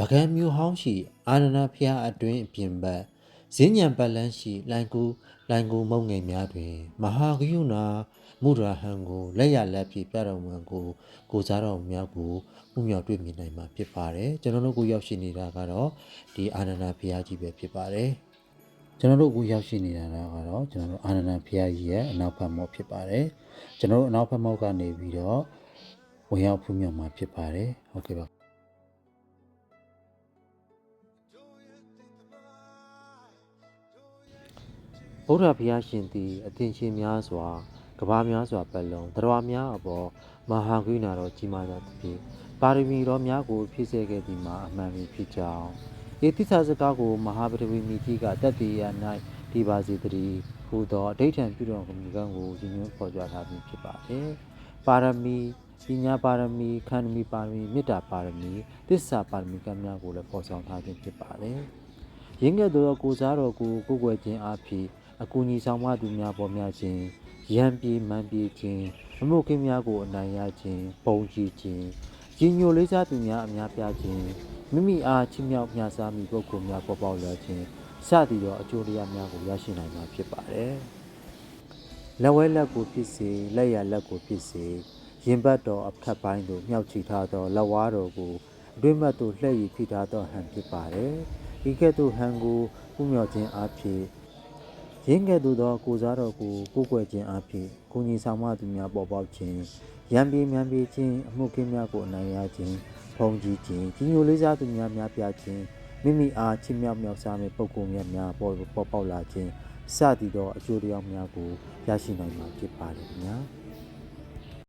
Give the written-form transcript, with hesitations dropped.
ပကံမျိုးဟောင်းရှိအာနန္ဒဖျားအတွင်းအပြင်ဘက်ဈဉ္ဉံပတ်လန်းရှိလိုင်ကူမုံငယ်များတွင်မဟာဂယုဏမုဒရာဟံကိုလက်ရလက်ဖြင့်ပြတော်မူကိုစားတော်များကိုဥမြောက်တွေ့မြင်နိုင်မှာဖြစ်ပါတယ်ကျွန်တော်တို့ကိုရောက်ရှိနေတာကတော့ဒီအာနန္ဒဖျားကြီးပဲဖြစ်ပါတယ်ကျွန်တော်တို့ကိုရောက်ရှိနေတာကတော့ကျွန်တော်တို့အာနန္ဒဖျားကြီးရဲ့အနောက်ဘက်မော့ဖြစ်ပါတယ်ကျွန်တော်တို့အနောက်ဘက်မော့ကနေပြီးတော့ဝင်ရောက်ဖူးမြောက်မှာဖြစ်ပါတယ်ဟုတ်ကဲ့ပါဗုဒ္ဓဘုရားရှင်သည်အသင်ရှင်များစွာကဘာများစွာပတ်လုံးတရားများအပေါ်မဟာဂုဏတော်ကြီးမားသောသဖြင့်ပါရမီတော်များကိုဖြည့်ဆည်းခဲ့သည်မှာအမှန်ပဲဖြစ်ကြောင်းဤသစ္စာစကားကိုမဟာပထဝီမိကြီးကတတ်တည်ရ၌ဒီပါစေတည်းဟူသောအဋ္ဌံပြုတော်မူကံကိုရည်ညွှန်းဖော်ပြထားပြီးဖြစ်ပါတယ်ပါရမီပညာပါရမီခန္ဓမီပါရမီမေတ္တာပါရမီသစ္စာပါရမီကံများကိုလည်းဖော်ဆောင်ထားခြင်းဖြစ်ပါတယ်ရင်းကဲ့သို့သောကိုစားတော်ကိုကိုးကွယ်ခြင်းအဖြစ်အကူအညီဆောင်မသူများပေါ်များခြင်းရံပြေမှန်ပြေခြင်းအမှုခင်းများကိုအနိုင်ရခြင်းပုံကြည့်ခြင်းညီညွတ်လေးစားသူများအများပြားခြင်းမိမိအားချီးမြှောက်မျှစားမိပုဂ္ဂိုလ်များပေါ်ပေါက်လာခြင်းစသည်သောအကျိုးတရားများကိုရရှိနိုင်မှာဖြစ်ပါတယ်လက်ဝဲလက်ကိုဖြစ်စေလက်ရလက်ကိုဖြစ်စေရင်ဘတ်တော်အထက်ပိုင်းသို့မြှောက်ချထားသောလက်ဝါးတော်ကိုအတွင်းဘက်သို့လှည့်ရဖိထားသောဟန်ဖြစ်ပါတယ်ဤကဲ့သို့ဟန်ကိုပူးမြော်ခြင်းအဖြစ်ရင်းကဲ့သို့သောကိုစားတော်ကိုကိုးကွယ်ခြင်းအဖြစ်ကိုကြီးဆောင်မသူများပေါ်ပေါက်ခြင်းရံပြေမှန်ပြေခြင်းအမှုခင်းများကိုအနိုင်ရခြင်းဖုံးကြည့်ခြင်းကြီးညိုလေးစားသူများများပြခြင်းမိမိအားချီးမြှောက်မြောက်စားမဲ့ပုဂ္ဂိုလ်များပေါ်ပေါက်လာခြင်းစသည်သောအကျိုးတရားများကိုရရှိနိုင်မှာဖြစ်ပါတယ်ခင်ဗျာ